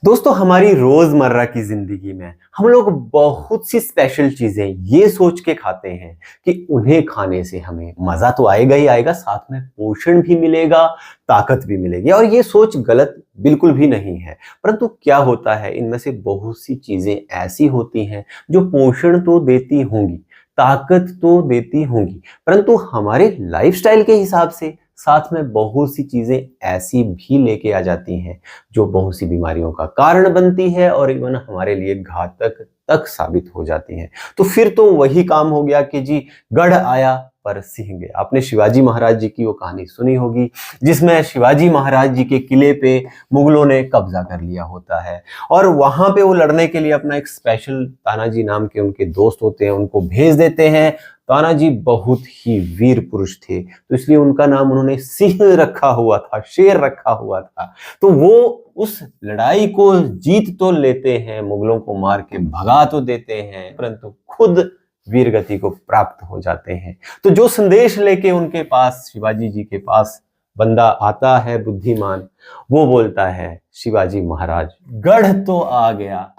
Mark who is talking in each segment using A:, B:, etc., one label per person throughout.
A: दोस्तों हमारी रोजमर्रा की जिंदगी में हम लोग बहुत सी स्पेशल चीजें ये सोच के खाते हैं कि उन्हें खाने से हमें मजा तो आएगा ही आएगा, साथ में पोषण भी मिलेगा, ताकत भी मिलेगी। और ये सोच गलत बिल्कुल भी नहीं है। परंतु क्या होता है, इनमें से बहुत सी चीजें ऐसी होती हैं जो पोषण तो देती होंगी, ताकत तो देती होंगी, परंतु हमारे लाइफस्टाइल के हिसाब से साथ में बहुत सी चीजें ऐसी भी लेके आ जाती हैं जो बहुत सी बीमारियों का कारण बनती है और इवन हमारे लिए घातक तक साबित हो जाती हैं। तो फिर तो वही काम हो गया कि जी, गढ़ आया पर सिंह गया। आपने शिवाजी महाराज जी की वो कहानी सुनी होगी जिसमें शिवाजी महाराज जी के किले पे मुगलों ने कब्जा कर लिया होता है और वहां पे वो लड़ने के लिए अपना एक स्पेशल तानाजी नाम के उनके दोस्त होते हैं, उनको भेज देते हैं। तानाजी बहुत ही वीर पुरुष थे, तो इसलिए उनका नाम उन्होंने सिंह रखा हुआ था, शेर रखा हुआ था। तो वो उस लड़ाई को जीत तो लेते हैं, मुगलों को मार के भगा तो देते हैं, परंतु खुद वीरगति को प्राप्त हो जाते हैं। तो जो संदेश लेके उनके पास, शिवाजी जी के पास बंदा आता है बुद्धिमान, वो बोलता है, शिवाजी महाराज गढ़ तो आ गया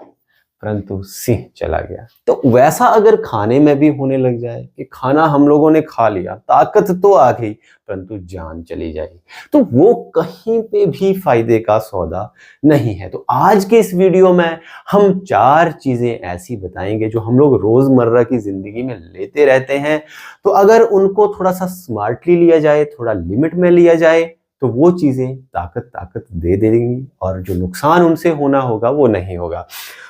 A: परंतु सिंह चला गया। तो वैसा अगर खाने में भी होने लग जाए कि खाना हम लोगों ने खा लिया, ताकत तो आ गई परंतु जान चली जाएगी, तो वो कहीं पे भी फायदे का सौदा नहीं है। तो आज के इस वीडियो में हम 4 चीजें ऐसी बताएंगे जो हम लोग रोजमर्रा की जिंदगी में लेते रहते हैं। तो अगर उनको थोड़ा सा स्मार्टली लिया जाए, थोड़ा लिमिट में लिया जाए, तो वो चीजें ताकत दे देंगी और जो नुकसान उनसे होना होगा वो नहीं होगा।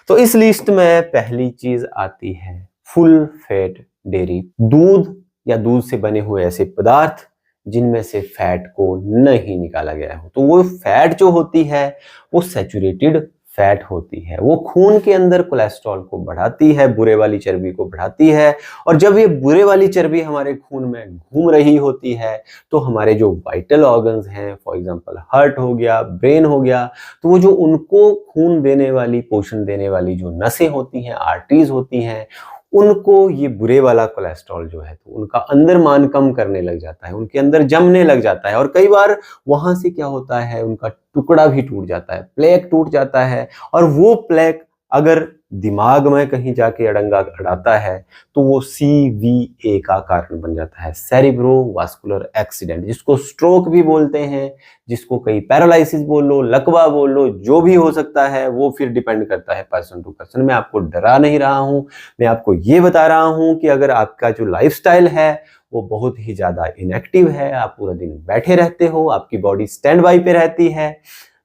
A: तो इस लिस्ट में पहली चीज आती है फुल फैट डेयरी, दूध या दूध से बने हुए ऐसे पदार्थ जिनमें से फैट को नहीं निकाला गया हो। तो वो फैट जो होती है वो सैचुरेटेड फैट होती है, वो खून के अंदर कोलेस्ट्रॉल को बढ़ाती है, बुरे वाली चर्बी को बढ़ाती है। और जब ये बुरे वाली चर्बी हमारे खून में घूम रही होती है तो हमारे जो वाइटल ऑर्गन्स हैं, फॉर एग्जांपल हार्ट हो गया, ब्रेन हो गया, तो वो जो उनको खून देने वाली, पोषण देने वाली जो नसें होती हैं, आर्टरीज होती हैं, उनको ये बुरे वाला कोलेस्ट्रॉल जो है तो उनका अंदर मान कम करने लग जाता है, उनके अंदर जमने लग जाता है। और कई बार वहां से क्या होता है, उनका टुकड़ा भी टूट जाता है, प्लेक टूट जाता है। और वो प्लेक अगर दिमाग में कहीं जाके अड़ंगा अड़ाता है तो वो CVA का कारण बन जाता है, सेरिब्रोवास्कुलर एक्सीडेंट, जिसको स्ट्रोक भी बोलते हैं, जिसको कई पैरालिसिस बोल लो, लकवा बोल लो, जो भी हो सकता है। वो फिर डिपेंड करता है पर्सन टू पर्सन। मैं आपको डरा नहीं रहा हूं, मैं आपको ये बता रहा हूं कि अगर आपका जो लाइफस्टाइल है वो बहुत ही ज्यादा इनएक्टिव है, आप पूरा दिन बैठे रहते हो, आपकी बॉडी स्टैंड बाई पे रहती है,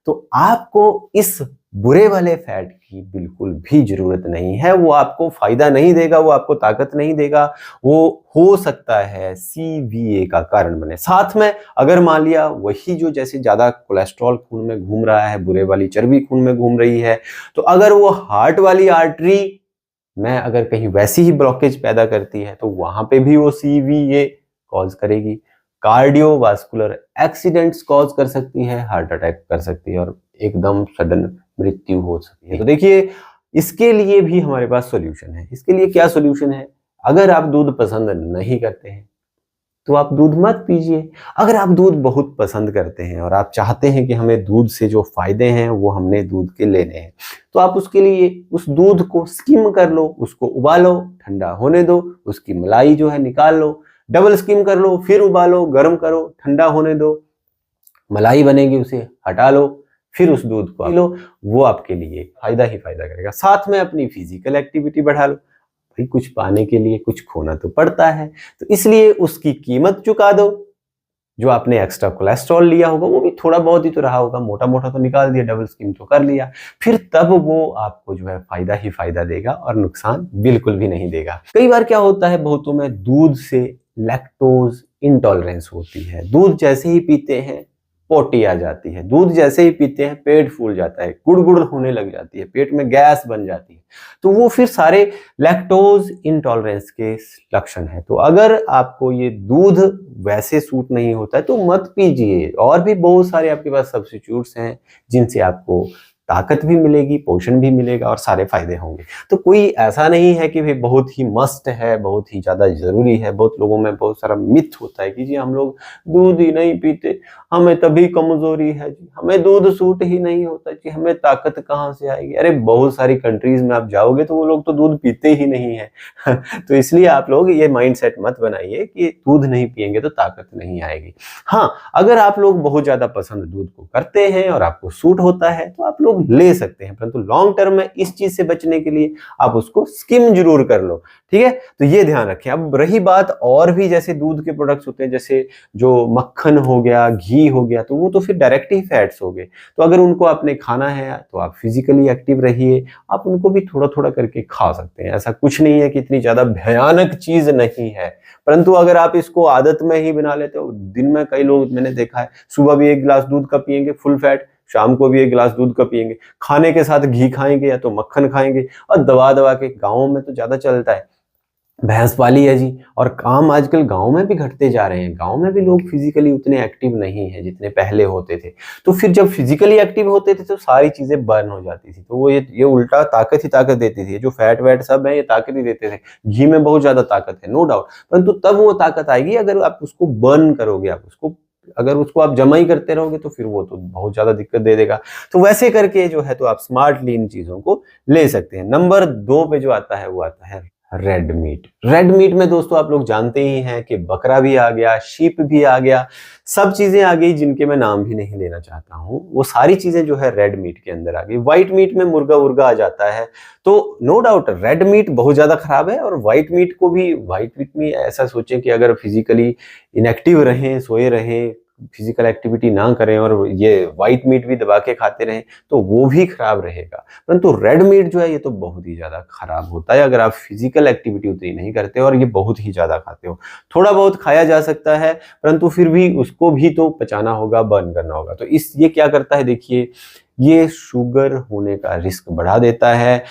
A: तो आपको इस बुरे वाले फैट की बिल्कुल भी जरूरत नहीं है। वो आपको फायदा नहीं देगा, वो आपको ताकत नहीं देगा, वो हो सकता है CVA का कारण बने। साथ में अगर मान लिया वही जो जैसे ज्यादा कोलेस्ट्रॉल खून में घूम रहा है, बुरे वाली चर्बी खून में घूम रही है, तो अगर वो हार्ट वाली आर्टरी में अगर कहीं वैसी ही ब्लॉकेज पैदा करती है तो वहां पे भी वो CVA कॉज करेगी, कार्डियोवास्कुलर एक्सीडेंट्स कॉज कर सकती है, हार्ट अटैक कर सकती है और एकदम सडन मृत्यु हो सकती है। तो देखिए, इसके लिए भी हमारे पास सॉल्यूशन है। इसके लिए क्या सॉल्यूशन है? अगर आप दूध पसंद नहीं करते हैं तो आप दूध मत पीजिए। अगर आप दूध बहुत पसंद करते हैं और आप चाहते हैं कि हमें दूध से जो फायदे हैं वो हमने दूध के लेने हैं, तो आप उसके लिए उस दूध को स्किम कर लो, उसको उबालो, ठंडा होने दो, उसकी मलाई जो है निकाल लो, डबल स्किम कर लो, फिर उबालो, गर्म करो, ठंडा होने दो, मलाई बनेगी, उसे हटा लो, फिर उस दूध को पी लो। वो आपके लिए फायदा ही फायदा करेगा। साथ में अपनी फिजिकल एक्टिविटी बढ़ा लो। भाई, कुछ पाने के लिए कुछ खोना तो पड़ता है, तो इसलिए उसकी कीमत चुका दो। जो आपने एक्स्ट्रा कोलेस्ट्रॉल लिया होगा वो भी थोड़ा बहुत ही तो रहा होगा, मोटा मोटा तो निकाल दिया, डबल स्किम तो कर लिया, फिर तब वो आपको जो है फायदा ही फायदा देगा और नुकसान बिल्कुल भी नहीं देगा। कई बार क्या होता है, बहुतों में दूध से लैक्टोज इंटॉलरेंस होती है। दूध जैसे ही पीते हैं पोटी आ जाती है, दूध जैसे ही पीते हैं पेट फूल जाता है, गुड़गुड़ होने लग जाती है, पेट में गैस बन जाती है, तो वो फिर सारे लैक्टोज इंटॉलरेंस के लक्षण है। तो अगर आपको ये दूध वैसे सूट नहीं होता है तो मत पीजिए। और भी बहुत सारे आपके पास सब्स्टिट्यूट्स हैं जिनसे आपको ताकत भी मिलेगी, पोषण भी मिलेगा और सारे फायदे होंगे। तो कोई ऐसा नहीं है कि भाई बहुत ही मस्त है, बहुत ही ज़्यादा ज़रूरी है। बहुत लोगों में बहुत सारा मिथ होता है कि जी हम लोग दूध ही नहीं पीते, हमें तभी कमज़ोरी है जी, हमें दूध सूट ही नहीं होता जी, हमें ताकत कहाँ से आएगी। अरे बहुत सारी कंट्रीज़ में आप जाओगे तो वो लोग तो दूध पीते ही नहीं है तो इसलिए आप लोग ये माइंडसेट मत बनाइए कि दूध नहीं पिएंगे तो ताकत नहीं आएगी। हाँ, अगर आप लोग बहुत ज़्यादा पसंद दूध को करते हैं और आपको सूट होता है तो आप लोग ले सकते हैं, परंतु लॉन्ग टर्म में इस चीज़ से बचने के लिए आप उसको स्किम ज़रूर कर लो, ठीक है? तो ये ध्यान रखें। अब रही बात और भी जैसे दूध के प्रोडक्ट्स होते हैं, जैसे जो मक्खन हो गया, घी हो गया, तो वो तो फिर डायरेक्ट ही फैट्स हो गए। तो अगर उनको आपने खाना है तो आप फिजिकली एक्टिव रहिए, आप उनको भी थोड़ा-थोड़ा करके खा सकते हैं। ऐसा कुछ नहीं है कि इतनी ज़्यादा भयानक चीज़ नहीं है। परंतु अगर आप इसको आदत में ही बना लेते हो, दिन में कई लोग मैंने देखा है, सुबह भी 1 गिलास दूध का पिएंगे फुल फैट, शाम को भी 1 गिलास दूध का पिएंगे, खाने के साथ घी खाएंगे या तो मक्खन खाएंगे और दबा-दबा के। गाँव में तो ज़्यादा चलता है, भैंस पाली है जी, और काम आजकल गाँव में भी घटते जा रहे हैं। गाँव में भी लोग फिजिकली उतने एक्टिव नहीं हैं जितने पहले होते थे। तो फिर जब फिजिकली एक्टिव होते थे तो सारी चीज़ें बर्न हो जाती थी। तो वो ये उल्टा ताकत ही ताकत देती थी। ये जो फैट-वैट सब है ये ताकत ही देते थे। घी में बहुत ज़्यादा ताकत है, नो डाउट। परंतु तब वो ताकत आएगी अगर आप उसको बर्न करोगे, आप उसको अगर उसको आप जमा ही करते रहोगे तो फिर वो तो बहुत ज़्यादा दिक्कत दे देगा। तो वैसे करके जो है तो आप स्मार्टली इन चीज़ों को ले सकते हैं। नंबर 2 पे जो आता है वो आता है रेड मीट। रेड मीट में दोस्तों आप लोग जानते ही हैं कि बकरा भी आ गया, शीप भी आ गया, सब चीजें आ गई जिनके मैं नाम भी नहीं लेना चाहता हूं। वो सारी चीजें जो है रेड मीट के अंदर आ गई। व्हाइट मीट में मुर्गा उर्गा आ जाता है। तो नो डाउट रेड मीट बहुत ज्यादा खराब है, और व्हाइट मीट को भी, व्हाइट मीट में ऐसा सोचें कि अगर फिजिकली इनएक्टिव रहें, सोए रहें, फिजिकल एक्टिविटी ना करें और ये व्हाइट मीट भी दबा के खाते रहें तो वो भी खराब रहेगा। परंतु रेड मीट जो है ये तो बहुत ही ज्यादा खराब होता है अगर आप फिजिकल एक्टिविटी उतनी नहीं करते और ये बहुत ही ज्यादा खाते हो। थोड़ा बहुत खाया जा सकता है परंतु फिर भी उसको भी तो पचाना होगा, बर्न करना होगा। तो ये क्या करता है, देखिए ये शुगर होने का रिस्क बढ़ा देता है।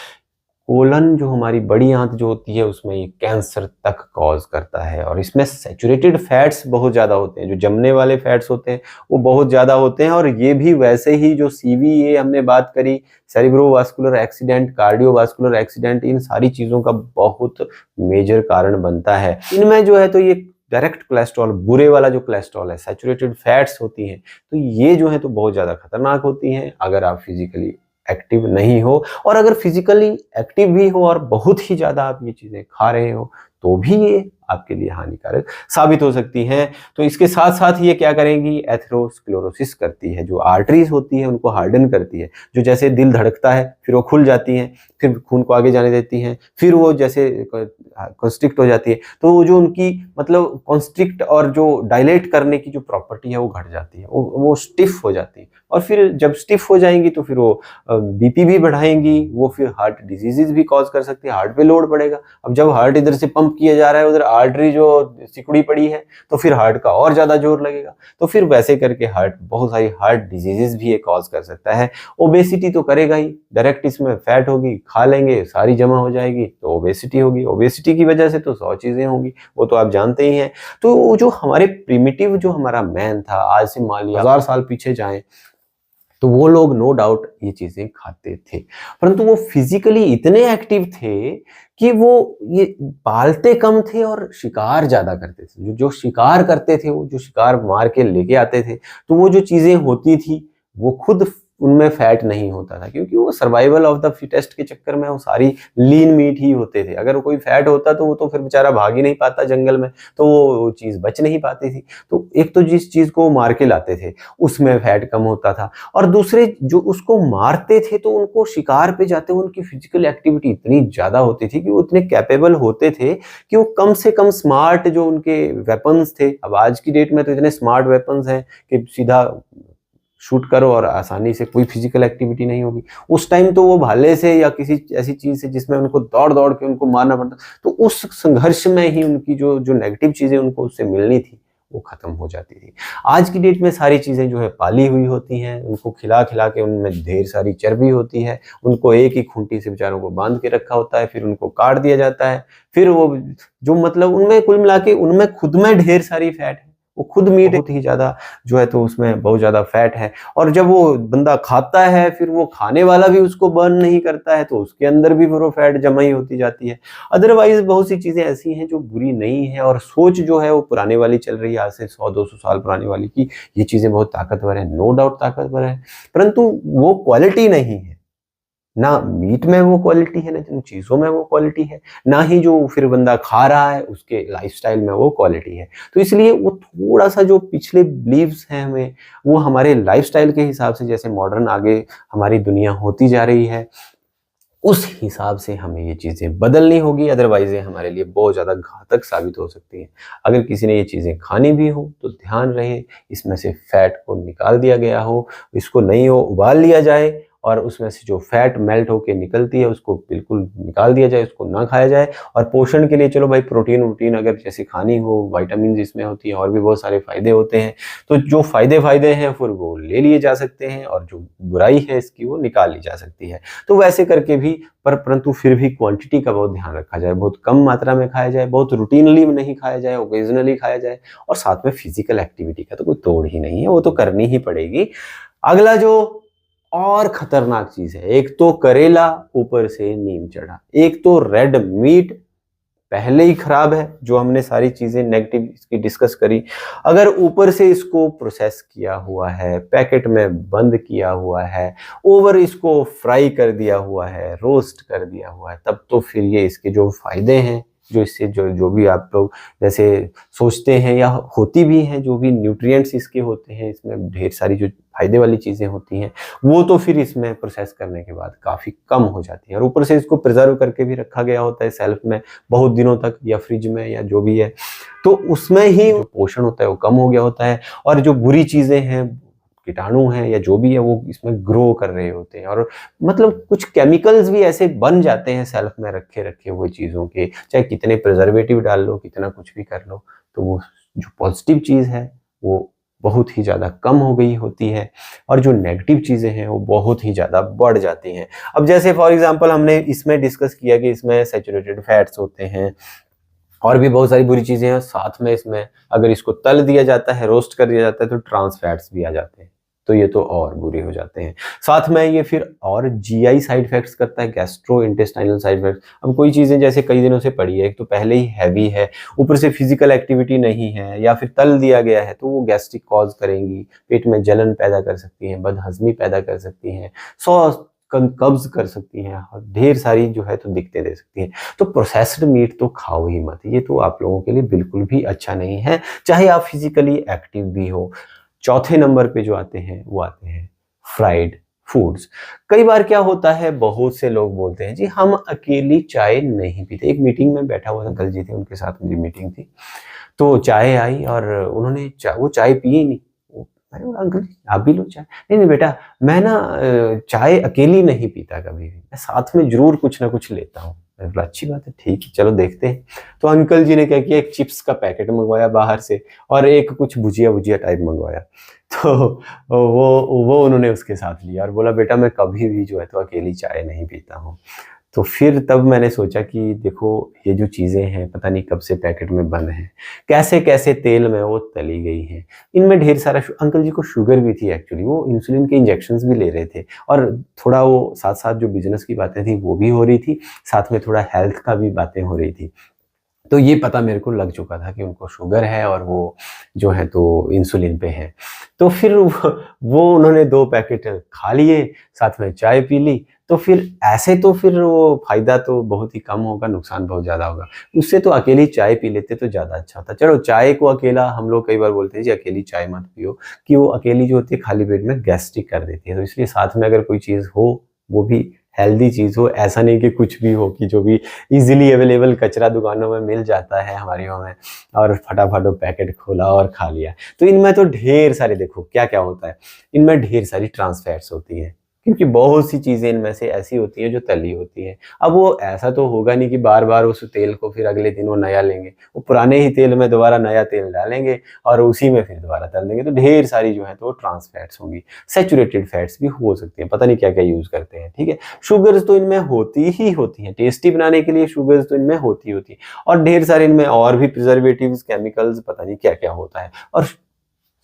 A: कोलन जो हमारी बड़ी आंत जो होती है उसमें ये कैंसर तक कॉज करता है, और इसमें सैचुरेटेड फैट्स बहुत ज़्यादा होते हैं। जो जमने वाले फैट्स होते हैं वो बहुत ज़्यादा होते हैं, और ये भी वैसे ही जो सीवीए हमने बात करी, सेरिब्रोवास्कुलर एक्सीडेंट, कार्डियोवास्कुलर एक्सीडेंट, इन सारी चीज़ों का बहुत मेजर कारण बनता है। इनमें जो है तो ये डायरेक्ट कोलेस्ट्रॉल, बुरे वाला जो कोलेस्ट्रॉल है, सैचुरेटेड फैट्स होती हैं, तो ये जो है तो बहुत ज़्यादा खतरनाक होती हैं अगर आप फिजिकली एक्टिव नहीं हो। और अगर फिजिकली एक्टिव भी हो और बहुत ही ज्यादा आप ये चीजें खा रहे हो तो भी ये आपके लिए हानिकारक साबित हो सकती हैं। तो इसके साथ साथ ये क्या करेंगी, एथेरोस्क्लेरोसिस करती है। जो आर्टरीज होती है उनको हार्डन करती है। जो जैसे दिल धड़कता है फिर वो खुल जाती हैं, फिर खून को आगे जाने देती हैं, फिर वो जैसे कॉन्स्ट्रिक्ट हो जाती है, तो वो जो उनकी मतलब कॉन्स्ट्रिक्ट और जो डायलेट करने की जो प्रॉपर्टी है वो घट जाती है, वो स्टिफ हो जाती है। और फिर जब स्टिफ हो जाएंगी तो फिर वो बीपी भी बढ़ाएंगी, वो फिर हार्ट डिजीजेज भी कॉज कर सकती है, हार्ट पे लोड पड़ेगा। अब जब हार्ट इधर से पंप किया जा रहा है, उधर आर्टरी जो सिकुड़ी पड़ी है, तो फिर हार्ट का और ज्यादा जोर लगेगा, तो फिर वैसे करके हार्ट, बहुत सारी हार्ट डिजीजेज भी ये कॉज कर सकता है। ओबेसिटी तो करेगा ही, डायरेक्ट इसमें फैट होगी, खा लेंगे सारी जमा हो जाएगी तो ओबेसिटी होगी। ओबेसिटी की वजह से तो 100 चीजें होंगी, वो तो आप जानते ही हैं। तो जो हमारे प्रिमिटिव जो हमारा मैन था, आज से मान लिया 1000 साल पीछे जाएं तो वो लोग नो डाउट ये चीजें खाते थे, परंतु वो फिजिकली इतने एक्टिव थे कि वो ये पालते कम थे और शिकार ज्यादा करते थे। जो शिकार करते थे, वो जो शिकार मार के लेके आते थे, तो वो जो चीजें होती थी वो खुद उनमें फैट नहीं होता था, क्योंकि वो सर्वाइवल ऑफ द फिटेस्ट के चक्कर में वो सारी लीन मीट ही होते थे। अगर कोई फैट होता तो वो तो फिर बेचारा भाग ही नहीं पाता जंगल में, तो वो चीज बच नहीं पाती थी। तो एक तो जिस चीज को मार के लाते थे उसमें फैट कम होता था, और दूसरे जो उसको मारते थे तो उनको शिकार पे जाते हुए उनकी फिजिकल एक्टिविटी इतनी ज्यादा होती थी कि वो इतने कैपेबल होते थे कि वो कम से कम स्मार्ट जो उनके वेपन्स थे, अब आज की डेट में तो इतने स्मार्ट वेपन्स हैं कि सीधा शूट करो और आसानी से, कोई फिजिकल एक्टिविटी नहीं होगी। उस टाइम तो वो भाले से या किसी ऐसी चीज से जिसमें उनको दौड़ दौड़ के उनको मारना पड़ता, तो उस संघर्ष में ही उनकी जो नेगेटिव चीजें उनको उससे मिलनी थी वो खत्म हो जाती थी। आज की डेट में सारी चीजें जो है पाली हुई होती हैं, उनको खिला खिला के उनमें ढेर सारी चर्बी होती है, उनको एक ही खूंटी से बेचारों को बांध के रखा होता है, फिर उनको काट दिया जाता है, फिर वो जो मतलब उनमें कुल मिला के उनमें खुद में ढेर सारी फैट है, वो खुद मीट बहुत ही ज्यादा जो है तो उसमें बहुत ज्यादा फैट है, और जब वो बंदा खाता है फिर वो खाने वाला भी उसको बर्न नहीं करता है तो उसके अंदर भी फिर वो फैट जमा ही होती जाती है। अदरवाइज बहुत सी चीजें ऐसी हैं जो बुरी नहीं है, और सोच जो है वो पुराने वाली चल रही है, आज से 100-200 साल पुराने वाली की ये चीजें बहुत ताकतवर है, नो डाउट ताकतवर है, परंतु वो क्वालिटी नहीं है। ना मीट में वो क्वालिटी है, ना जिन चीजों में वो क्वालिटी है, ना ही जो फिर बंदा खा रहा है उसके लाइफस्टाइल में वो क्वालिटी है। तो इसलिए वो थोड़ा सा जो पिछले बिलीव्स हैं हमें, वो हमारे लाइफस्टाइल के हिसाब से जैसे मॉडर्न आगे हमारी दुनिया होती जा रही है उस हिसाब से हमें ये चीज़ें बदलनी होगी, अदरवाइज ये हमारे लिए बहुत ज़्यादा घातक साबित हो सकती हैं। अगर किसी ने ये चीज़ें खानी भी हो तो ध्यान रहे इसमें से फैट को निकाल दिया गया हो, इसको नहीं हो उबाल लिया जाए और उसमें से जो फैट मेल्ट होके निकलती है उसको बिल्कुल निकाल दिया जाए, उसको ना खाया जाए। और पोषण के लिए चलो भाई प्रोटीन वोटीन अगर जैसे खानी हो, विटामिन इसमें होती है और भी बहुत सारे फायदे होते हैं, तो जो फायदे हैं फिर वो ले लिए जा सकते हैं और जो बुराई है इसकी वो निकाल ली जा सकती है। तो वैसे करके भी परंतु फिर भी क्वांटिटी का बहुत ध्यान रखा जाए, बहुत कम मात्रा में खाया जाए, बहुत रूटीनली नहीं खाया जाए, ओकेजनली खाया जाए, और साथ में फिजिकल एक्टिविटी का तो कोई तोड़ ही नहीं है, वो तो करनी ही पड़ेगी। अगला जो और खतरनाक चीज है, एक तो करेला ऊपर से नीम चढ़ा, एक तो रेड मीट पहले ही खराब है, जो हमने सारी चीजें नेगेटिव इसकी डिस्कस करी, अगर ऊपर से इसको प्रोसेस किया हुआ है, पैकेट में बंद किया हुआ है, ओवर इसको फ्राई कर दिया हुआ है, रोस्ट कर दिया हुआ है, तब तो फिर ये इसके जो फायदे हैं, जो इससे जो भी आप लोग जैसे सोचते हैं या होती भी हैं, जो भी न्यूट्रिएंट्स इसके होते हैं, इसमें ढेर सारी जो फायदे वाली चीजें होती हैं वो तो फिर इसमें प्रोसेस करने के बाद काफी कम हो जाती है। और ऊपर से इसको प्रिजर्व करके भी रखा गया होता है सेल्फ में बहुत दिनों तक, या फ्रिज में या जो भी है, तो उसमें ही जो पोषण होता है वो कम हो गया होता है, और जो बुरी चीजें हैं, कीटाणु हैं या जो भी है, वो इसमें ग्रो कर रहे होते हैं। और मतलब कुछ केमिकल्स भी ऐसे बन जाते हैं सेल्फ में रखे हुए चीज़ों के, चाहे कितने प्रिजर्वेटिव डाल लो, कितना कुछ भी कर लो, तो वो जो पॉजिटिव चीज़ है वो बहुत ही ज़्यादा कम हो गई होती है, और जो नेगेटिव चीज़ें हैं वो बहुत ही ज़्यादा बढ़ जाती हैं। अब जैसे फॉर एग्जांपल हमने इसमें डिस्कस किया कि इसमें सैचुरेटेड फैट्स होते हैं और भी बहुत सारी बुरी चीज़ें हैं, साथ में इसमें अगर इसको तल दिया जाता है, रोस्ट कर दिया जाता है, तो ट्रांस फैट्स भी आ जाते हैं, तो ये तो और बुरे हो जाते हैं। साथ में ये फिर और जीआई साइड इफेक्ट्स करता है, गैस्ट्रो इंटेस्टाइनल साइड इफेक्ट्स। अब कोई चीज़ें जैसे कई दिनों से पड़ी है, एक तो पहले ही हैवी है, ऊपर से फिजिकल एक्टिविटी नहीं है, या फिर तल दिया गया है, तो वो गैस्ट्रिक कॉज करेंगी, पेट में जलन पैदा कर सकती हैं, बदहजमी पैदा कर सकती हैं, कब्ज कर सकती हैं, और ढेर सारी जो है तो दिक्कतें दे सकती हैं। तो प्रोसेस्ड मीट तो खाओ ही मत, ये तो आप लोगों के लिए बिल्कुल भी अच्छा नहीं है, चाहे आप फिजिकली एक्टिव भी हो। चौथे नंबर पे जो आते हैं वो आते हैं फ्राइड फूड्स। कई बार क्या होता है, बहुत से लोग बोलते हैं जी हम अकेली चाय नहीं पीते। एक मीटिंग में बैठा हुआ अंकल जी थे, उनके साथ मेरी मीटिंग थी, तो चाय आई और उन्होंने वो चाय पी ही नहीं। मैंने बोला अंकल जी आप भी लो चाय। नहीं नहीं बेटा, मैं ना चाय अकेली नहीं पीता कभी भी, मैं साथ में जरूर कुछ ना कुछ लेता हूँ। मैंने बोला अच्छी बात है, ठीक है चलो देखते हैं। तो अंकल जी ने क्या किया, एक चिप्स का पैकेट मंगवाया बाहर से और एक कुछ भुजिया टाइप मंगवाया। तो वो उन्होंने उसके साथ लिया और बोला बेटा मैं कभी भी जो है तो अकेली चाय नहीं पीता हूँ। तो फिर तब मैंने सोचा कि देखो ये जो चीज़ें हैं पता नहीं कब से पैकेट में बंद हैं, कैसे कैसे तेल में वो तली गई हैं, इनमें ढेर सारा अंकल जी को शुगर भी थी एक्चुअली, वो इंसुलिन के इंजेक्शंस भी ले रहे थे, और थोड़ा वो साथ साथ जो बिजनेस की बातें थी वो भी हो रही थी, साथ में थोड़ा हेल्थ का भी बातें हो रही थी। तो ये पता मेरे को लग चुका था कि उनको शुगर है और वो जो है तो इंसुलिन पे है। तो फिर वो उन्होंने 2 पैकेट खा लिए, साथ में चाय पी ली, तो फिर ऐसे तो फिर वो फ़ायदा तो बहुत ही कम होगा, नुकसान बहुत ज़्यादा होगा। उससे तो अकेली चाय पी लेते तो ज़्यादा अच्छा होता। चलो चाय को अकेला हम लोग कई बार बोलते हैं जी अकेली चाय मत पियो, कि वो अकेली जो होती है खाली पेट में गैस्ट्रिक कर देती है। तो इसलिए साथ में अगर कोई चीज़ हो, वो भी हेल्दी चीज़ हो, ऐसा नहीं कि कुछ भी हो कि जो भी ईज़िली अवेलेबल कचरा दुकानों में मिल जाता है हमारी में, और फटाफट वो पैकेट खोला और खा लिया। तो इनमें तो ढेर सारे, देखो क्या-क्या होता है, इनमें ढेर सारी ट्रांस फैट्स होती हैं। क्योंकि बहुत सी चीज़ें इनमें से ऐसी होती हैं जो तली होती हैं। अब वो ऐसा तो होगा नहीं कि बार-बार उस तेल को फिर अगले दिन वो नया लेंगे। वो पुराने ही तेल में दोबारा नया तेल डालेंगे और उसी में फिर दोबारा तल देंगे। तो ढेर सारी जो है तो ट्रांस फैट्स होंगी। सैचुरेटेड फैट्स भी हो सकती हैं, पता नहीं क्या-क्या यूज़ करते हैं, ठीक है? शुगर्स तो इनमें होती ही होती हैं, टेस्टी बनाने के लिए शुगर्स तो इनमें होती होती हैं और ढेर सारे इनमें और भी प्रिजर्वेटिव्स, केमिकल्स, पता नहीं क्या-क्या होता है। और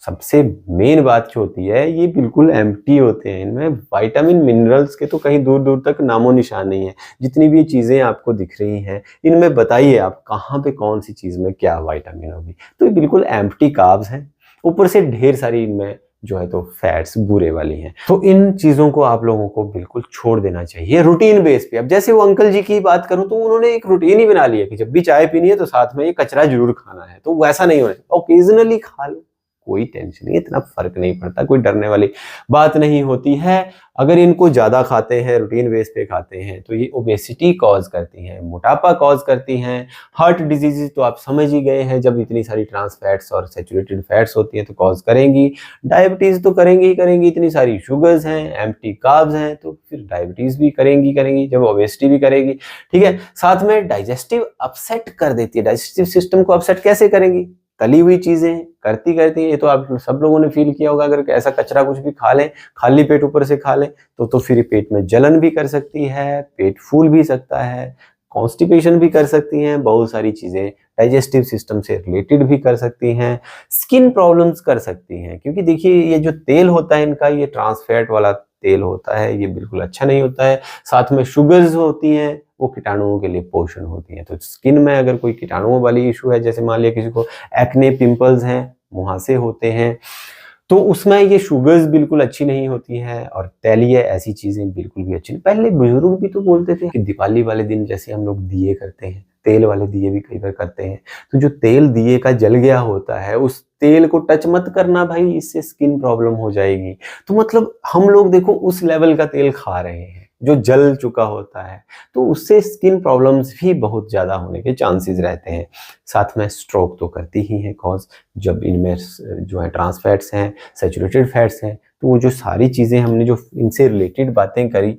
A: सबसे मेन बात जो होती है, ये बिल्कुल एम्प्टी होते हैं। इनमें विटामिन मिनरल्स के तो कहीं दूर दूर तक नामो निशान नहीं है। जितनी भी चीजें आपको दिख रही हैं, इनमें बताइए आप कहाँ पे कौन सी चीज में क्या विटामिन होगी। तो ये बिल्कुल एम्प्टी कार्ब्स हैं, ऊपर से ढेर सारी इनमें जो है तो फैट्स बुरे वाली हैं। तो इन चीजों को आप लोगों को बिल्कुल छोड़ देना चाहिए रूटीन बेस पे। अब जैसे वो अंकल जी की बात करूं तो उन्होंने एक रूटीन ही बना लिया कि जब भी चाय पीनी है तो साथ में ये कचरा जरूर खाना है। तो वैसा नहीं होना चाहिए, ओकेजनली खा लो, कोई टेंशन नहीं, इतना फर्क नहीं पड़ता, कोई डरने वाली बात नहीं होती है। अगर इनको ज्यादा खाते हैं, रूटीन बेस पे खाते हैं, तो ये ओबेसिटी कॉज करती हैं, मोटापा कॉज करती हैं, हार्ट डिजीजेस तो आप समझ ही गए हैं, जब इतनी सारी ट्रांस फैट्स और सैचुरेटेड फैट्स होती हैं तो कॉज करेंगी। डायबिटीज तो करेंगी ही करेंगी, इतनी सारी शुगर्स हैं, एम्प्टी कार्ब्स हैं, तो फिर डायबिटीज भी करेंगी करेंगी, जब ओबेसिटी भी करेगी, ठीक है। साथ में डाइजेस्टिव अपसेट कर देती है। डाइजेस्टिव सिस्टम को अपसेट कैसे करेंगी? तली हुई चीजें करती करती है। ये तो आप सब लोगों ने फील किया होगा, अगर ऐसा कचरा कुछ भी खा लें, खाली पेट ऊपर से खा लें तो फिर पेट में जलन भी कर सकती है, पेट फूल भी सकता है, कॉन्स्टिपेशन भी कर सकती हैं, बहुत सारी चीजें डाइजेस्टिव सिस्टम से रिलेटेड भी कर सकती हैं, स्किन प्रॉब्लम्स कर सकती हैं। क्योंकि देखिए ये जो तेल होता है इनका, ये ट्रांस फैट वाला तेल होता है, ये बिल्कुल अच्छा नहीं होता है। साथ में शुगर्स होती हैं, वो कीटाणुओं के लिए पोषण होती हैं। तो स्किन में अगर कोई कीटाणुओं वाली इशू है, जैसे मान लिया किसी को एक्ने, पिंपल्स हैं, मुहासे होते हैं, तो उसमें ये शुगर्स बिल्कुल अच्छी नहीं होती है और तैलीय ऐसी चीजें बिल्कुल भी अच्छी नहीं। पहले बुजुर्ग भी तो बोलते थे कि दिवाली वाले दिन जैसे हम लोग दिए करते हैं, तेल वाले दिए भी कई बार करते हैं, तो जो तेल दिए का जल गया होता है उस तेल को टच मत करना भाई, इससे स्किन प्रॉब्लम हो जाएगी। तो मतलब हम लोग देखो उस लेवल का तेल खा रहे हैं जो जल चुका होता है, तो उससे स्किन प्रॉब्लम्स भी बहुत ज्यादा होने के चांसेस रहते हैं। साथ में स्ट्रोक तो करती ही है कॉज, जब इनमें जो है ट्रांस फैट्स हैं, सैचुरेटेड फैट्स हैं, तो वो जो सारी चीजें हमने जो इनसे रिलेटेड बातें करी,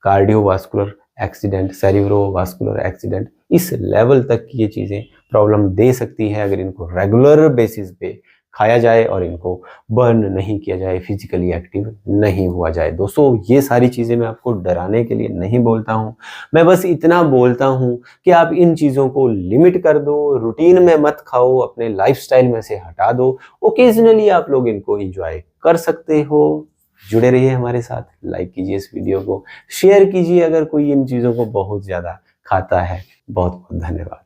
A: कार्डियोवास्कुलर एक्सीडेंट, सेरिब्रोवास्कुलर एक्सीडेंट, इस लेवल तक की ये चीजें प्रॉब्लम दे सकती है अगर इनको रेगुलर बेसिस पे खाया जाए और इनको बर्न नहीं किया जाए, फिजिकली एक्टिव नहीं हुआ जाए। दोस्तों ये सारी चीजें मैं आपको डराने के लिए नहीं बोलता हूँ, मैं बस इतना बोलता हूँ कि आप इन चीजों को लिमिट कर दो, रूटीन में मत खाओ, अपने लाइफस्टाइल में से हटा दो। ओकेजनली आप लोग इनको एंजॉय कर सकते हो। जुड़े रहिए हमारे साथ, लाइक कीजिए इस वीडियो को, शेयर कीजिए अगर कोई इन चीजों को बहुत ज्यादा खाता है। बहुत बहुत धन्यवाद।